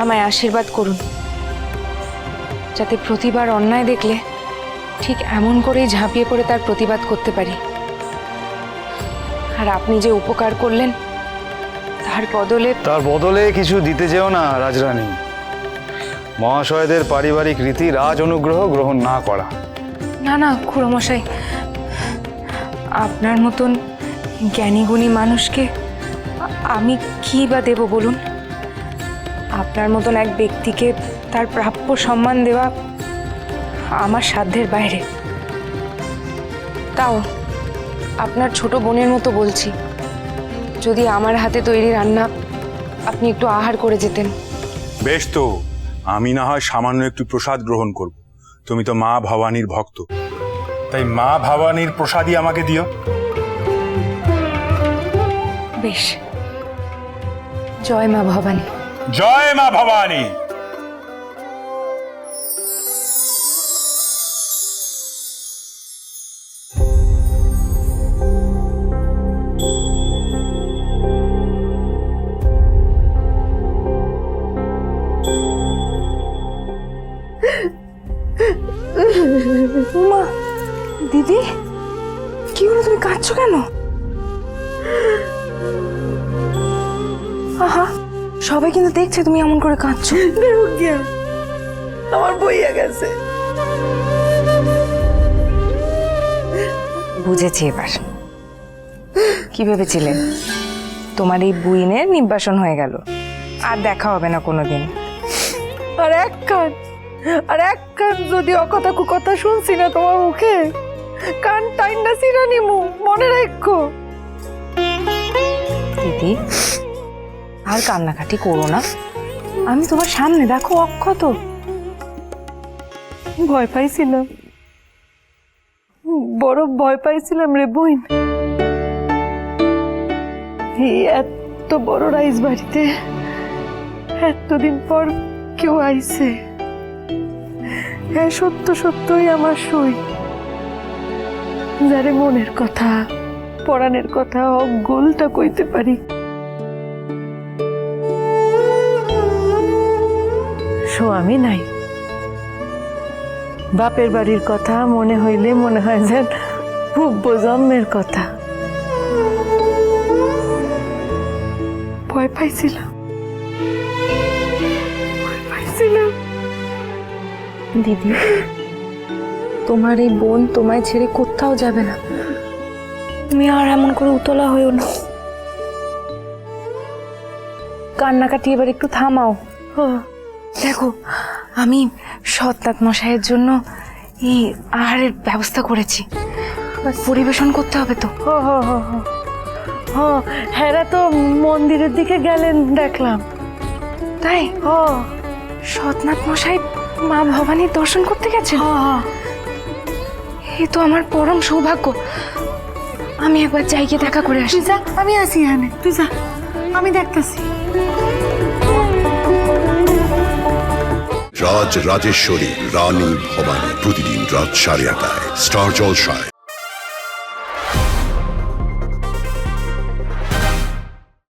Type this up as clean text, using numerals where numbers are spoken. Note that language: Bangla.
আমায় আশীর্বাদ করুন, যাতে প্রতিবার অন্যায় দেখলে ঠিক এমন করেই ঝাঁপিয়ে পড়ে তার প্রতিবাদ করতে পারি। আর আপনি যে উপকার করলেন তার বদলে কিছু দিতে যেও না রাজরানী। মহাশয়দের পারিবারিক রীতি রাজ অনুগ্রহ গ্রহণ না করা। না না খুড়োমশাই, আপনার মতন জ্ঞানীগুণী মানুষকে আমি কি বা দেব বলুন? আপনার মতন এক ব্যক্তিকে তার প্রাপ্য সম্মান দেওয়া আমার সাধ্যের বাইরে। তাও আপনার ছোট বোনের মতো বলছি, যদি আমার হাতে তৈরি রান্না আপনি একটু আহার করে যেতেন। বেশ, তো আমি না হয় সামান্য একটু প্রসাদ গ্রহণ করব। তুমি তো মা ভবানীর ভক্ত, তাই মা ভবানীর প্রসাদই আমাকে দিও। বেশ, জয় মা ভবানী। জয় মা ভবানী। উমা, দিদি কি হলো, তুমি কাঁদছো কেন? আহা, সবাই কিন্তু দেখছে তুমি এমন করে কাঁদছো। আমার বইয়া গেছে। বুঝেছি এবার। কি ভেবেছিলেন তোমার এই বুইনের নির্বাসন হয়ে গেল, আর দেখা হবে না কোনোদিন? আর এক কান যদি অকথা কুকথা শুনছি না তোমার মুখে, কান টাইন না সিরা নিমু, মনে রাখো। দিদি আর কান্নাকাটি করো না, আমি তোমার সামনে, দেখো অক্ষত। ভয় পাইছিলাম, বড় ভয় পাইছিলাম রে বোন। এই এত বড় রাইস বাড়িতে এতদিন পর কেউ আইছে। হ্যাঁ, সত্য সত্যই আমার সই, যারে মনের কথা পরাণের কথা গোলটা কইতে পারি। স্বামী নাই, বাপের বাড়ির কথা মনে হইলে মনে হয় যেন পূর্ব জন্মের কথা। ভয় পাইছিলাম। দিদি, তোমার এই বোন তোমায় ছেড়ে কোথাও যাবে না, তুমি আর এমন করে উতলা হয়েও না। কান্নাকাটি এবার একটু থামাও। দেখো, আমি সৎনাথ মশাইয়ের জন্য এই আহারের ব্যবস্থা করেছি, পরিবেশন করতে হবে তো। হেরা তো মন্দিরের দিকে গেলেন দেখলাম। তাই সৎনাথ মশাই মা ভবানীর দর্শন করতে গেছে। এ তো আমার পরম সৌভাগ্য। আমি একবার যাই গিয়ে দেখা করে আসি। যা, আমি আসি এখানে, তুই যা, আমি দেখতেছি। রাজ রাজেশ্বরী রানী ভবানী, প্রতিদিন রাত 8:30 স্টার জলসায়।